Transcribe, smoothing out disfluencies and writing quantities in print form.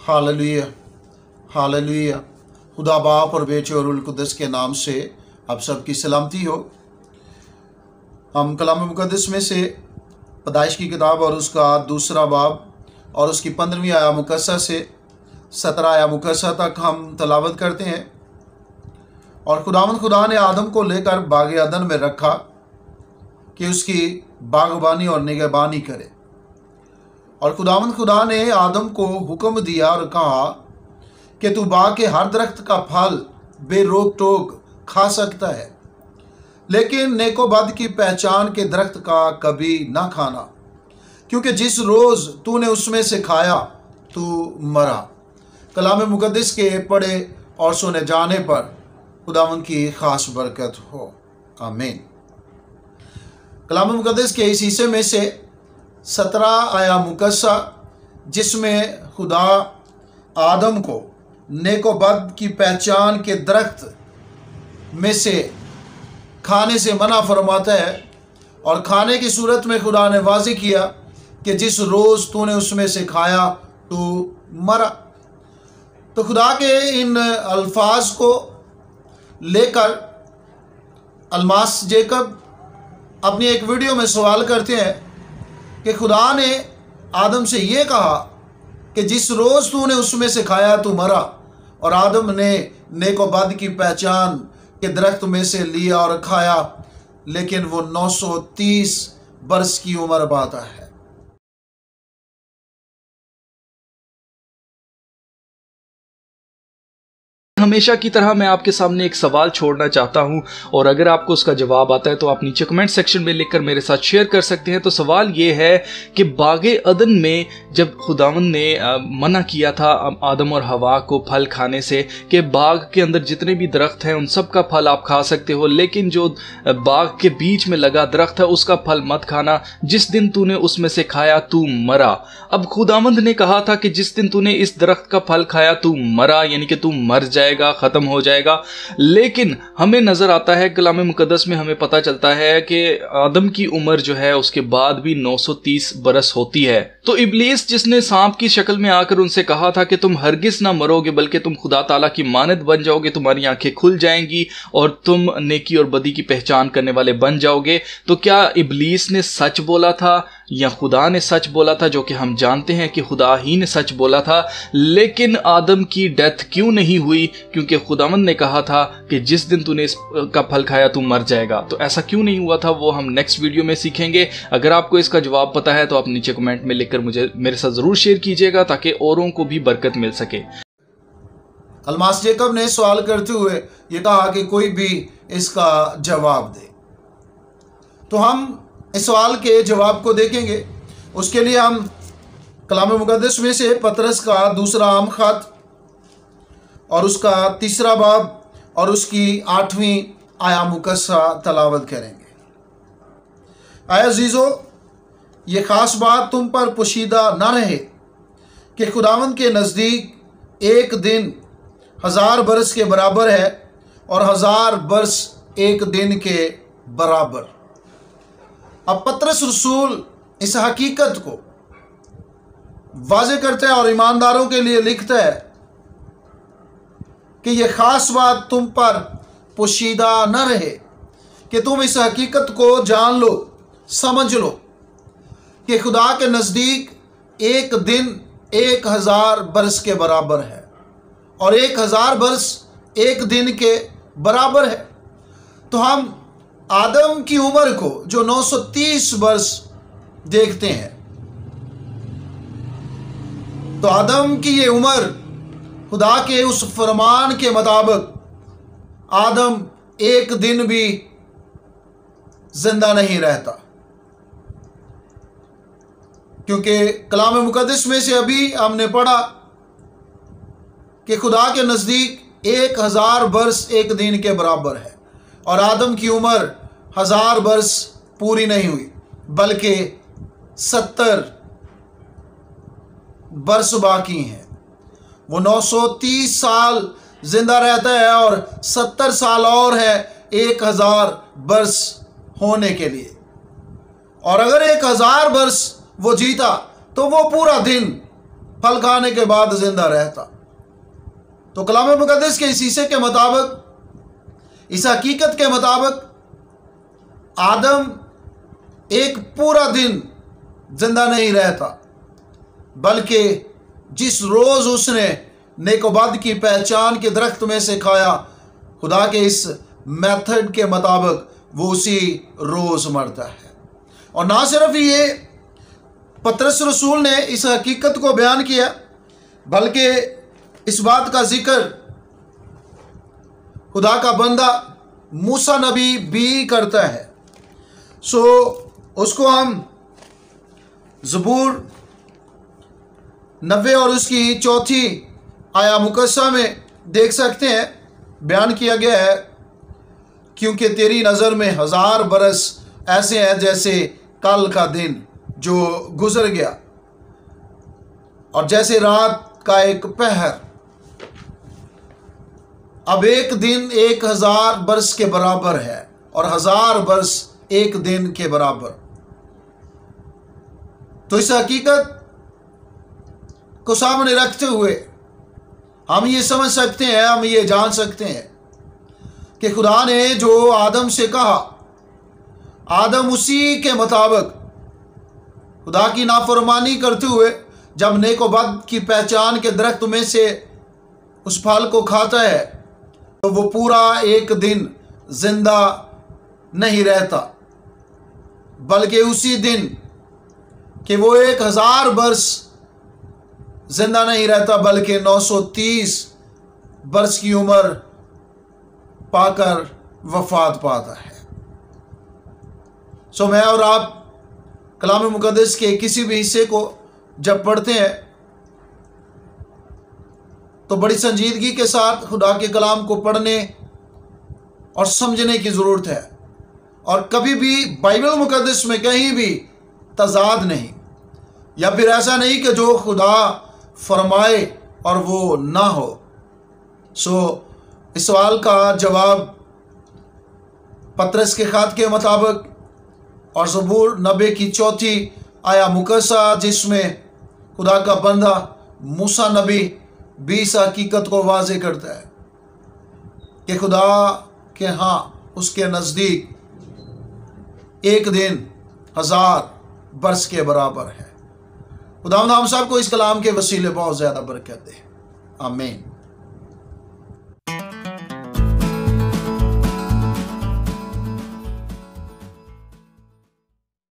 Hallelujah, hallelujah. खुदा बाप और बेटे और रूह कुद्दस के नाम से आप सबकी सलामती हो। हम कलाम मुकद्दस में से पैदाइश की किताब और उसका 2 बाब और उसकी 15वीं आया मुकस्सा से 17 आया मुकस्सा तक हम तलावत करते हैं। और खुदा ने आदम को लेकर बाग अदन में रखा कि उसकी बागबानी और निगहबानी करे। और खुदा ने आदम को हुक्म दिया और कहा कि तू बाग के हर दरख्त का फल बेरोक टोक खा सकता है, लेकिन नेको बद की पहचान के दरख्त का कभी ना खाना, क्योंकि जिस रोज़ तूने उसमें से खाया तू मरा। कलाम मुकद्दस के पढ़े और सुने जाने पर खुदावंद की ख़ास बरकत हो। आमीन। कलाम मुकद्दस के इस हिस्से में से 17 आया मुकस्सा, जिसमें खुदा आदम को नेको बद की पहचान के दरख्त में से खाने से मना फरमाता है। और खाने की सूरत में खुदा ने वाज़ेह किया कि जिस रोज़ तूने उसमें से खाया तू मरा। तो खुदा के इन अल्फाज को लेकर अलमास जेकब अपनी एक वीडियो में सवाल करते हैं कि खुदा ने आदम से ये कहा कि जिस रोज़ तूने उसमें से खाया तू मरा, और आदम ने नेको बद की पहचान के दरख्त में से लिया और खाया, लेकिन वो 930 बरस की उम्र पाता है। हमेशा की तरह मैं आपके सामने एक सवाल छोड़ना चाहता हूं, और अगर आपको उसका जवाब आता है तो आप नीचे कमेंट सेक्शन में लिखकर मेरे साथ शेयर कर सकते हैं। तो सवाल ये है कि बागे अदन में जब खुदावंद ने मना किया था आदम और हवा को फल खाने से कि बाग के अंदर जितने भी दरख्त हैं उन सब का फल आप खा सकते हो, लेकिन जो बाग के बीच में लगा दरख्त है उसका फल मत खाना, जिस दिन तूने उसमें से खाया तू मरा। अब खुदावंद ने कहा था कि जिस दिन तूने इस दरख्त का फल खाया तू मरा, यानी कि तू मर जाएगा, खत्म हो जाएगा। लेकिन हमें नजर आता है कलाम मुकद्दस में, हमें पता चलता है कि आदम की उम्र जो है उसके बाद भी 930 बरस होती है। तो इब्लीस जिसने सांप की शक्ल में आकर उनसे कहा था कि तुम हरगिज ना मरोगे बल्कि तुम खुदा ताला की मानद बन जाओगे, तुम्हारी आंखें खुल जाएंगी और तुम नेकी और बदी की पहचान करने वाले बन जाओगे, तो क्या इब्लीस ने सच बोला था या खुदा ने सच बोला था? जो कि हम जानते हैं कि खुदा ही ने सच बोला था। लेकिन आदम की डेथ क्यों नहीं हुई? क्योंकि खुदावंद ने कहा था कि जिस दिन तूने इसका फल खाया तू मर जाएगा। तो ऐसा क्यों नहीं हुआ था वो हम नेक्स्ट वीडियो में सीखेंगे। अगर आपको इसका जवाब पता है तो आप नीचे कमेंट में लिखकर मुझे मेरे साथ जरूर शेयर कीजिएगा ताकि औरों को भी बरकत मिल सके। अलमास जेकब ने सवाल करते हुए ये कहा कि कोई भी इसका जवाब दे। तो हम इस सवाल के जवाब को देखेंगे। उसके लिए हम कलाम मुकद्दस में से पतरस का 2 आम खत और उसका 3 बाब और उसकी 8वीं आया मुकस्सा तलावत करेंगे। आया अजीज़ो, ये ख़ास बात तुम पर पोशीदा ना रहे कि खुदावंद के नज़दीक एक दिन 1000 बरस के बराबर है और 1000 बरस एक दिन के बराबर। अब पतरस रसूल इस हकीकत को वाज़ेह करता है और ईमानदारों के लिए लिखता है कि यह ख़ास बात तुम पर पोशीदा न रहे कि तुम इस हकीकत को जान लो, समझ लो कि खुदा के नज़दीक एक दिन 1000 बरस के बराबर है और 1000 बरस एक दिन के बराबर है। तो हम आदम की उम्र को जो 930 वर्ष देखते हैं, तो आदम की ये उम्र खुदा के उस फरमान के मुताबिक आदम एक दिन भी जिंदा नहीं रहता, क्योंकि कलाम मुकद्दस में से अभी हमने पढ़ा कि खुदा के नज़दीक 1000 वर्ष एक दिन के बराबर है और आदम की उम्र 1000 वर्ष पूरी नहीं हुई बल्कि 70 वर्ष बाकी हैं। वो 930 साल जिंदा रहता है और 70 साल और है 1000 वर्ष होने के लिए। और अगर 1000 वर्ष वो जीता तो वो पूरा दिन फल खाने के बाद जिंदा रहता। तो कलाम मुकद्दस के इस हिस्से के मुताबिक, इस हकीकत के मुताबिक, आदम एक पूरा दिन जिंदा नहीं रहता, बल्कि जिस रोज उसने नेक व बद की पहचान के दरख्त में से खाया, खुदा के इस मेथड के मुताबिक वो उसी रोज मरता है। और ना सिर्फ ये पतरस रसूल ने इस हकीकत को बयान किया, बल्कि इस बात का जिक्र खुदा का बंदा मूसा नबी भी करता है। सो उसको हम ज़बूर 90 और उसकी 4 आया मुकद्दसा में देख सकते हैं। बयान किया गया है, क्योंकि तेरी नज़र में 1000 बरस ऐसे हैं जैसे कल का दिन जो गुजर गया, और जैसे रात का एक पहर। अब एक दिन 1000 बरस के बराबर है, और 1000 बरस एक दिन के बराबर। तो इस हकीकत को सामने रखते हुए हम ये समझ सकते हैं, हम ये जान सकते हैं कि खुदा ने जो आदम से कहा, आदम उसी के मुताबिक खुदा की नाफरमानी करते हुए जब नेक व बद की पहचान के दरख्त में से उस फल को खाता है, तो वो पूरा एक दिन जिंदा नहीं रहता, बल्कि उसी दिन कि वो 1000 वर्ष जिंदा नहीं रहता, बल्कि 930 वर्ष की उम्र पाकर वफात पाता है। सो मैं और आप कलाम मुकद्दस के किसी भी हिस्से को जब पढ़ते हैं तो बड़ी संजीदगी के साथ खुदा के कलाम को पढ़ने और समझने की ज़रूरत है, और कभी भी बाइबल मुकद्दस में कहीं भी तजाद नहीं, या फिर ऐसा नहीं कि जो खुदा फरमाए और वो ना हो। सो इस सवाल का जवाब पतरस के ख़त के मुताबिक और ज़बूर 90 की 4 आया मुकद्दसा, जिसमें खुदा का बंदा मूसा नबी भी इस हकीकत को वाज़े करता है कि खुदा के हाँ उसके नज़दीक एक दिन 1000 बरस के बराबर है। खुदा हम सब को इस कलाम के वसीले बहुत ज़्यादा बरकत दे। आमीन।